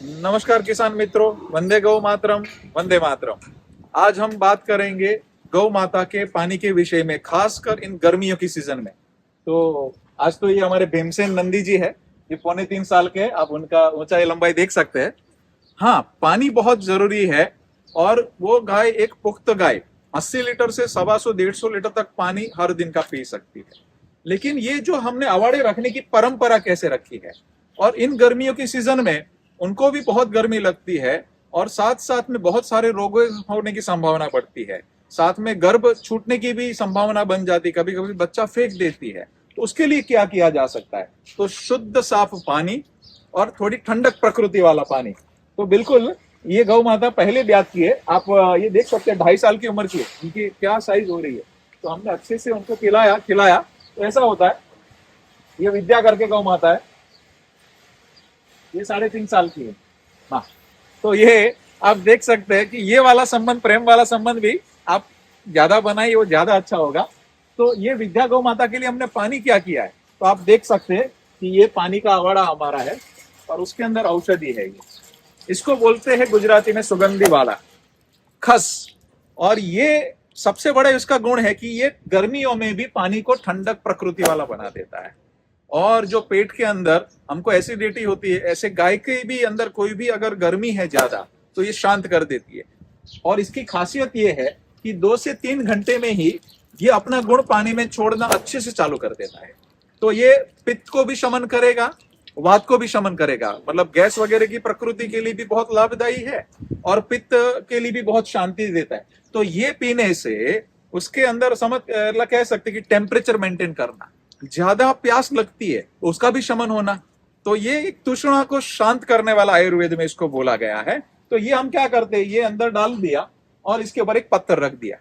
नमस्कार किसान मित्रों, वंदे गौ मातरम, वंदे मातरम। आज हम बात करेंगे गौ माता के पानी के विषय में, खासकर इन गर्मियों की सीजन में। तो आज तो ये हमारे भीमसेन नंदी जी है। ये 3.25 साल के हैं। आप उनका ऊंचाई लंबाई देख सकते हैं। हाँ, पानी बहुत जरूरी है। और वो गाय, एक पुख्त गाय 80 लीटर से 125 150 लीटर तक पानी हर दिन का पी सकती है। लेकिन ये जो हमने अवाड़े रखने की परंपरा कैसे रखी है, और इन गर्मियों की सीजन में उनको भी बहुत गर्मी लगती है, और साथ साथ में बहुत सारे रोग होने की संभावना बढ़ती है। साथ में गर्भ छूटने की भी संभावना बन जाती है, कभी कभी बच्चा फेंक देती है। तो उसके लिए क्या किया जा सकता है? तो शुद्ध साफ पानी और थोड़ी ठंडक प्रकृति वाला पानी। तो बिल्कुल ये गौ माता पहले ब्यात की है। आप ये देख सकते हैं, 2.5 साल की उम्र की है। इनकी क्या साइज हो रही है। तो हमने अच्छे से उनको खिलाया। तो ऐसा होता है। ये विद्या करके गौ माता है। ये 3.5 साल की है। हाँ। तो ये आप देख सकते हैं कि ये वाला संबंध, प्रेम वाला संबंध भी आप ज्यादा बनाइए, वो ज्यादा अच्छा होगा। तो ये विद्या गौ माता के लिए हमने पानी क्या किया है, तो आप देख सकते हैं कि ये पानी का अवाड़ा हमारा है, और उसके अंदर औषधि है। ये इसको बोलते हैं गुजराती में सुगंधी वाला खस। और ये सबसे बड़ा इसका गुण है कि ये गर्मियों में भी पानी को ठंडक प्रकृति वाला बना देता है। और जो पेट के अंदर हमको एसिडिटी होती है, ऐसे गाय के भी अंदर कोई भी अगर गर्मी है ज्यादा, तो ये शांत कर देती है। और इसकी खासियत ये है कि 2 से 3 घंटे में ही ये अपना गुण पानी में छोड़ना अच्छे से चालू कर देता है। तो ये पित्त को भी शमन करेगा, वात को भी शमन करेगा। मतलब गैस वगैरह की प्रकृति के लिए भी बहुत लाभदायी है, और पित्त के लिए भी बहुत शांति देता है। तो ये पीने से उसके अंदर समझ कह सकते कि टेम्परेचर मेंटेन करना, ज्यादा प्यास लगती है उसका भी शमन होना। तो ये एक तृष्णा को शांत करने वाला आयुर्वेद में इसको बोला गया है। तो ये हम क्या करते हैं, ये अंदर डाल दिया और इसके ऊपर एक पत्थर रख दिया।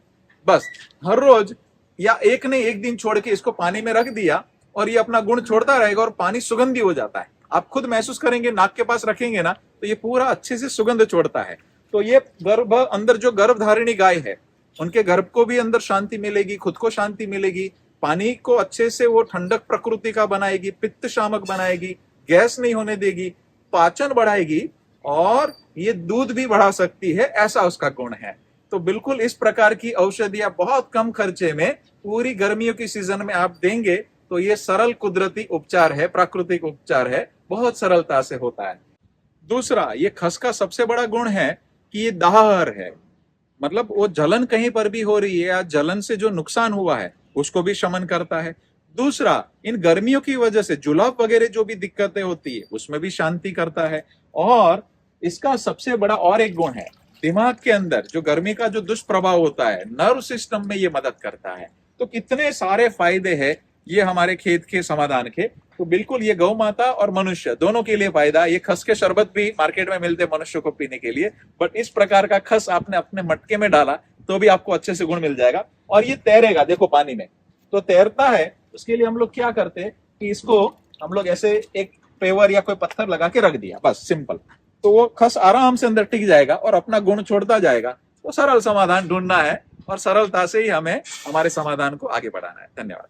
बस हर रोज या एक ने एक दिन छोड़ के इसको पानी में रख दिया, और ये अपना गुण छोड़ता रहेगा, और पानी सुगंधी हो जाता है। आप खुद महसूस करेंगे, नाक के पास रखेंगे ना, तो ये पूरा अच्छे से सुगंध छोड़ता है। तो ये गर्भ अंदर जो गर्भधारिणी गाय है, उनके गर्भ को भी अंदर शांति मिलेगी, खुद को शांति मिलेगी। पानी को अच्छे से वो ठंडक प्रकृति का बनाएगी, पित्त शामक बनाएगी, गैस नहीं होने देगी, पाचन बढ़ाएगी, और ये दूध भी बढ़ा सकती है, ऐसा उसका गुण है। तो बिल्कुल इस प्रकार की औषधियां बहुत कम खर्चे में पूरी गर्मियों की सीजन में आप देंगे, तो ये सरल कुदरती उपचार है, प्राकृतिक उपचार है, बहुत सरलता से होता है। दूसरा, ये खस का सबसे बड़ा गुण है कि ये दाहर है। मतलब वो जलन कहीं पर भी हो रही है, या जलन से जो नुकसान हुआ है उसको भी शमन करता है। दूसरा, इन गर्मियों की वजह से जुलाब वगैरह जो भी दिक्कतें होती है उसमें भी शांति करता है। और इसका सबसे बड़ा और एक गुण है, दिमाग के अंदर जो गर्मी का जो दुष्प्रभाव होता है, नर्व सिस्टम में ये मदद करता है। तो कितने सारे फायदे हैं ये हमारे खेत के समाधान के। तो बिल्कुल ये गौ माता और मनुष्य दोनों के लिए फायदा। ये खस के शरबत भी मार्केट में मिलते हैं मनुष्य को पीने के लिए, बट इस प्रकार का खस आपने अपने मटके में डाला तो भी आपको अच्छे से गुण मिल जाएगा। और ये तैरेगा, देखो पानी में तो तैरता है। उसके लिए हम लोग क्या करते हैं कि इसको हम लोग ऐसे एक पेवर या कोई पत्थर लगा के रख दिया, बस सिंपल। तो वो खस आराम से अंदर टिक जाएगा और अपना गुण छोड़ता जाएगा। तो सरल समाधान ढूंढना है, और सरलता से ही हमें हमारे समाधान को आगे बढ़ाना है। धन्यवाद।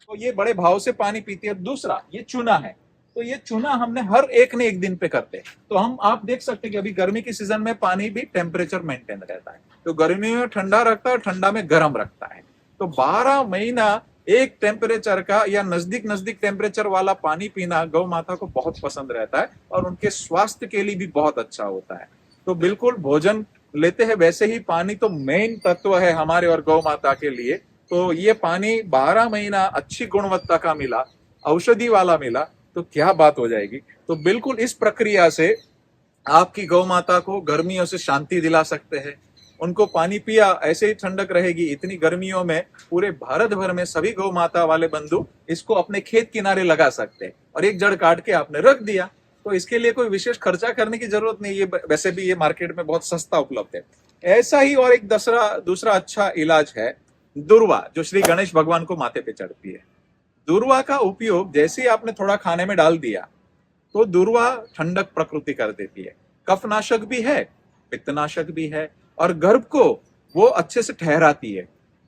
तो ये बड़े भाव से पानी पीती है। दूसरा, ये चूना है। तो ये चूना हमने हर एक ने एक दिन पे करते हैं। तो हम आप देख सकते हैं कि अभी गर्मी की सीजन में पानी भी टेम्परेचर मेंटेन रहता है। तो गर्मी में ठंडा रखता है, ठंडा में गर्म रखता है। तो 12 महीना एक टेम्परेचर का या नजदीक नजदीक टेम्परेचर वाला पानी पीना गौ माता को बहुत पसंद रहता है, और उनके स्वास्थ्य के लिए भी बहुत अच्छा होता है। तो बिल्कुल भोजन लेते हैं वैसे ही पानी तो मेन तत्व है हमारे और गौ माता के लिए। तो ये पानी 12 महीना अच्छी गुणवत्ता का मिला, औषधि वाला मिला, तो क्या बात हो जाएगी। तो बिल्कुल इस प्रक्रिया से आपकी गौ माता को गर्मियों से शांति दिला सकते हैं। उनको पानी पिया ऐसे ही ठंडक रहेगी। इतनी गर्मियों में पूरे भारत भर में सभी गौ माता वाले बंधु इसको अपने खेत किनारे लगा सकते हैं, और एक जड़ काट के आपने रख दिया। तो इसके लिए कोई विशेष खर्चा करने की जरूरत नहीं। ये वैसे भी ये मार्केट में बहुत सस्ता उपलब्ध है। ऐसा ही और एक दूसरा अच्छा इलाज है दूर्वा, जो श्री गणेश भगवान को माथे पे चढ़ती है। दूर्वा का उपयोग जैसे ही आपने थोड़ा खाने में डाल दिया, तो दूर्वा ठंडक प्रकृति कर देती है। कफनाशक भी है, पित्तनाशक भी है, और गर्भ को वो अच्छे से ठहराती है।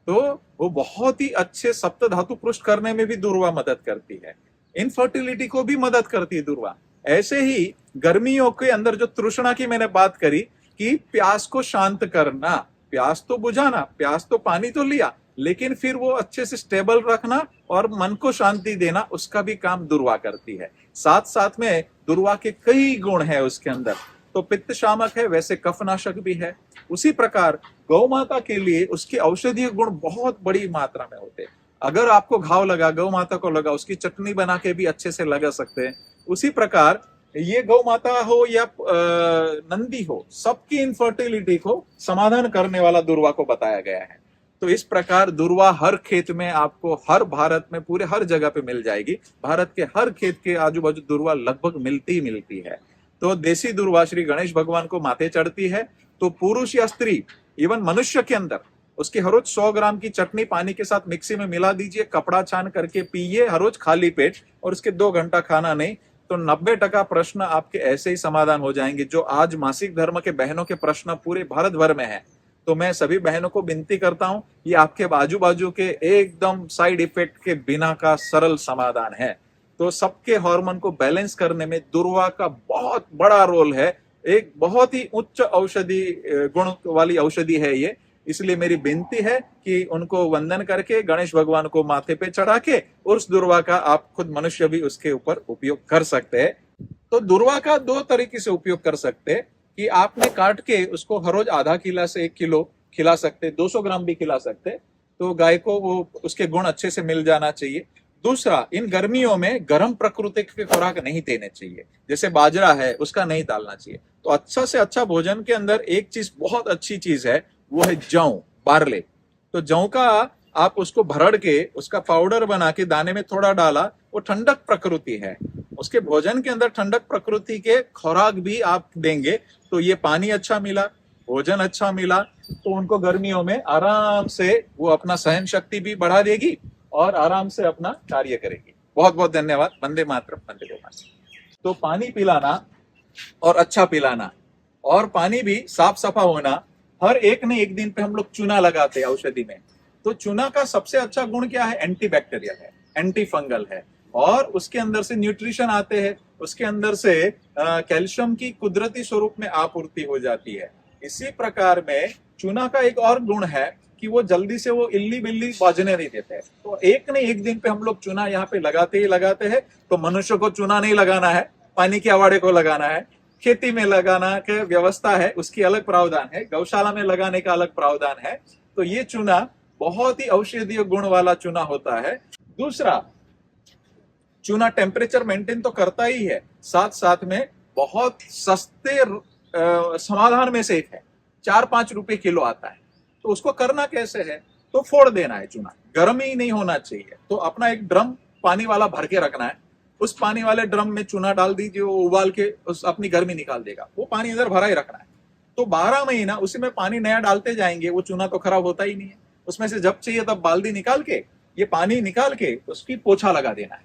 तो वो बहुत ही अच्छे सप्त धातु पुष्ट करने में भी दूर्वा मदद करती है। इनफर्टिलिटी को भी मदद करती है दूर्वा। ऐसे ही गर्मियों के अंदर जो तृष्णा की मैंने बात करी कि प्यास को शांत करना, प्यास तो बुझाना, प्यास तो पानी तो लिया, लेकिन फिर वो अच्छे से स्टेबल रखना और मन को शांति देना, उसका भी काम दुर्वा करती है। साथ साथ में दुर्वा के कई गुण है उसके अंदर, तो पित्त शामक है, वैसे कफनाशक भी है। उसी प्रकार गौ माता के लिए उसके औषधीय गुण बहुत बड़ी मात्रा में होते हैं। अगर आपको घाव लगा, गौ माता को लगा, उसकी चटनी बना के भी अच्छे से लगा सकते हैं। उसी प्रकार ये गौ माता हो या नंदी हो, सबकी इनफर्टिलिटी को समाधान करने वाला दुर्वा को बताया गया है। तो इस प्रकार दुर्वा हर खेत में आपको, हर भारत में, पूरे हर जगह पे मिल जाएगी। भारत के हर खेत के आजू बाजू दुर्वा लगभग मिलती ही मिलती है। तो देसी दुर्वा श्री गणेश भगवान को माथे चढ़ती है। तो पुरुष या स्त्री, इवन मनुष्य के अंदर, उसकी हर रोज 100 ग्राम की चटनी पानी के साथ मिक्सी में मिला दीजिए, कपड़ा छान करके पिए हर रोज खाली पेट, और उसके 2 घंटा खाना नहीं, तो 90% प्रश्न आपके ऐसे ही समाधान हो जाएंगे। जो आज मासिक धर्म के बहनों के प्रश्न पूरे भारत भर में है, तो मैं सभी बहनों को विनती करता हूं, ये आपके बाजू बाजू के एकदम साइड इफेक्ट के बिना का सरल समाधान है। तो सबके हार्मोन को बैलेंस करने में दुर्वा का बहुत बड़ा रोल है। एक बहुत ही उच्च औषधि गुण वाली औषधि है ये। इसलिए मेरी विनती है कि उनको वंदन करके गणेश भगवान को माथे पे चढ़ा के उस दुर्वा का आप खुद मनुष्य भी उसके ऊपर उपयोग कर सकते हैं। तो दुर्वा का 2 तरीके से उपयोग कर सकते हैं कि आपने काट के उसको हर रोज आधा किलो से 1 किलो खिला सकते, 200 ग्राम भी खिला सकते, तो गाय को वो उसके गुण अच्छे से मिल जाना चाहिए। दूसरा, इन गर्मियों में गर्म प्रकृति के खुराक नहीं देने चाहिए, जैसे बाजरा है उसका नहीं डालना चाहिए। तो अच्छा से अच्छा भोजन के अंदर एक चीज बहुत अच्छी चीज है, वो है जौ, बार्ले। तो जौ का आप उसको भरड़ के उसका पाउडर बना के दाने में थोड़ा डाला, वो ठंडक प्रकृति है, उसके भोजन के अंदर ठंडक प्रकृति के खुराक भी आप देंगे, तो ये पानी अच्छा मिला, भोजन अच्छा मिला, तो उनको गर्मियों में आराम से वो अपना सहन शक्ति भी बढ़ा देगी और आराम से अपना कार्य करेगी। बहुत बहुत धन्यवाद। वंदे मातरम, वंदे मातरम। तो पानी पिलाना और अच्छा पिलाना, और पानी भी साफ सफा होना। हर एक ने एक दिन पे हम लोग चूना लगाते हैं औषधि में। तो चूना का सबसे अच्छा गुण क्या है? एंटी बैक्टीरियल है, एंटी फंगल है, और उसके अंदर से न्यूट्रिशन आते हैं, उसके अंदर से कैल्शियम की कुदरती स्वरूप में आपूर्ति हो जाती है। इसी प्रकार में चूना का एक और गुण है कि वो जल्दी से वो इल्ली बिल्ली बाजने नहीं देते हैं। तो एक ने एक दिन पे हम लोग चूना यहाँ पे लगाते ही लगाते हैं। तो मनुष्य को चूना नहीं लगाना है, पानी के अवाड़े को लगाना है, खेती में लगाना के व्यवस्था है उसकी अलग प्रावधान है, गौशाला में लगाने का अलग प्रावधान है। तो ये चूना बहुत ही औषधीय गुण वाला चूना होता है। दूसरा, चूना टेम्परेचर मेंटेन तो करता ही है, साथ साथ में बहुत सस्ते समाधान में से एक है। 4-5 रुपए किलो आता है। तो उसको करना कैसे है? तो फोड़ देना है चूना, गर्म ही नहीं होना चाहिए। तो अपना एक ड्रम पानी वाला भर के रखना है, उस पानी वाले ड्रम में चूना डाल दीजिए, वो उबाल के उस अपनी गर्मी निकाल देगा। वो पानी इधर भरा ही रखना है। तो 12 महीना उसी में पानी नया डालते जाएंगे, वो चूना तो खराब होता ही नहीं है। उसमें से जब चाहिए तब बाल्टी निकाल के, ये पानी निकाल के उसकी पोछा लगा देना है,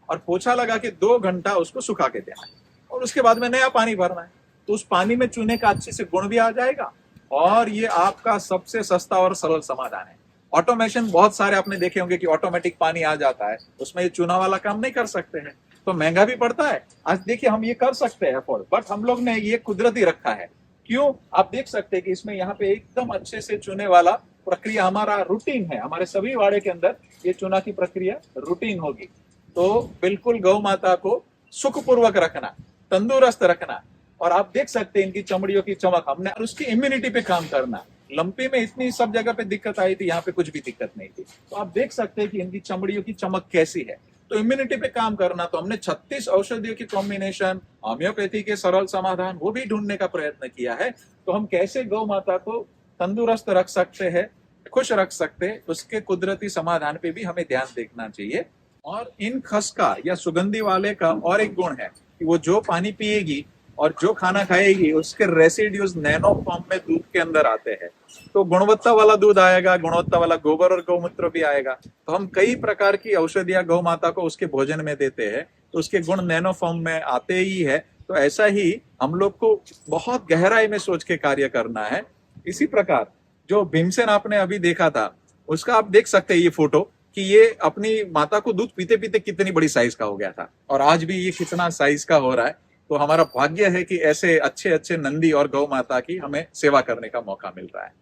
और पोछा लगा के 2 घंटा उसको सुखा के देना है, और उसके बाद में नया पानी भरना है। तो उस पानी में चूने का अच्छे से गुण भी आ जाएगा, और ये आपका सबसे सस्ता और सरल समाधान है। ऑटोमेशन बहुत सारे आपने देखे होंगे कि ऑटोमेटिक पानी आ जाता है, उसमें ये चूना वाला काम नहीं कर सकते हैं, तो महंगा भी पड़ता है। आज देखिए हम ये कर सकते हैं अफोर्ड, बट हम लोग ने ये कुदरती रखा है। क्यों? आप देख सकते हैं कि इसमें यहाँ पे एकदम अच्छे से चूने वाला प्रक्रिया हमारा रूटीन है। हमारे सभी वाड़े के अंदर ये चूना की प्रक्रिया रूटीन होगी। तो बिल्कुल गौ माता को सुखपूर्वक रखना, तंदुरुस्त रखना, और आप देख सकते हैं इनकी चमड़ियों की चमक, हमने उसकी इम्यूनिटी पे काम करना। लंपी में इतनी सब जगह पे दिक्कत आई थी, यहाँ पे कुछ भी दिक्कत नहीं थी। तो आप देख सकते हैं कि इनकी चमड़ियों की चमक कैसी है। तो इम्यूनिटी पे काम करना, तो हमने 36 औषधियों की कॉम्बिनेशन, होम्योपैथी के सरल समाधान वो भी ढूंढने का प्रयत्न किया है। तो हम कैसे गौ माता को तंदुरुस्त रख सकते हैं, खुश रख सकते हैं, उसके कुदरती समाधान पे भी हमें ध्यान देखना चाहिए। और इन खसका या सुगंधी वाले का और एक गुण है कि वो जो पानी पिएगी और जो खाना खाएगी उसके रेसिड्यूज नैनो फॉर्म में दूध के अंदर आते हैं। तो गुणवत्ता वाला दूध आएगा, गुणवत्ता वाला गोबर और गौमूत्र भी आएगा। तो हम कई प्रकार की औषधियां गौ माता को उसके भोजन में देते हैं, तो उसके गुण नैनो फॉर्म में आते ही है। तो ऐसा ही हम लोग को बहुत गहराई में सोच के कार्य करना है। इसी प्रकार जो भीमसेन आपने अभी देखा था, उसका आप देख सकते हैं ये फोटो कि ये अपनी माता को दूध पीते पीते कितनी बड़ी साइज का हो गया था, और आज भी ये कितना साइज का हो रहा है। तो हमारा भाग्य है कि ऐसे अच्छे अच्छे नंदी और गौ माता की हमें सेवा करने का मौका मिल रहा है।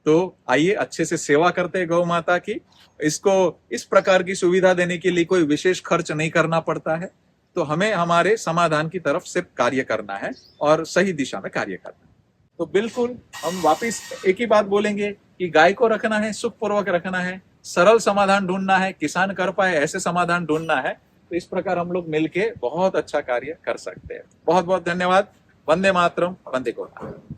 तो आइए अच्छे से सेवा करते हैं गौ माता की। इसको इस प्रकार की सुविधा देने के लिए कोई विशेष खर्च नहीं करना पड़ता है। तो हमें हमारे समाधान की तरफ सिर्फ कार्य करना है और सही दिशा में कार्य करना है। तो बिल्कुल हम वापिस एक ही बात बोलेंगे कि गाय को रखना है, सुखपूर्वक रखना है, सरल समाधान ढूंढना है, किसान कर पाए ऐसे समाधान ढूंढना है। तो इस प्रकार हम लोग मिलके बहुत अच्छा कार्य कर सकते हैं। बहुत बहुत धन्यवाद। वंदे मातरम, वंदे गौरव।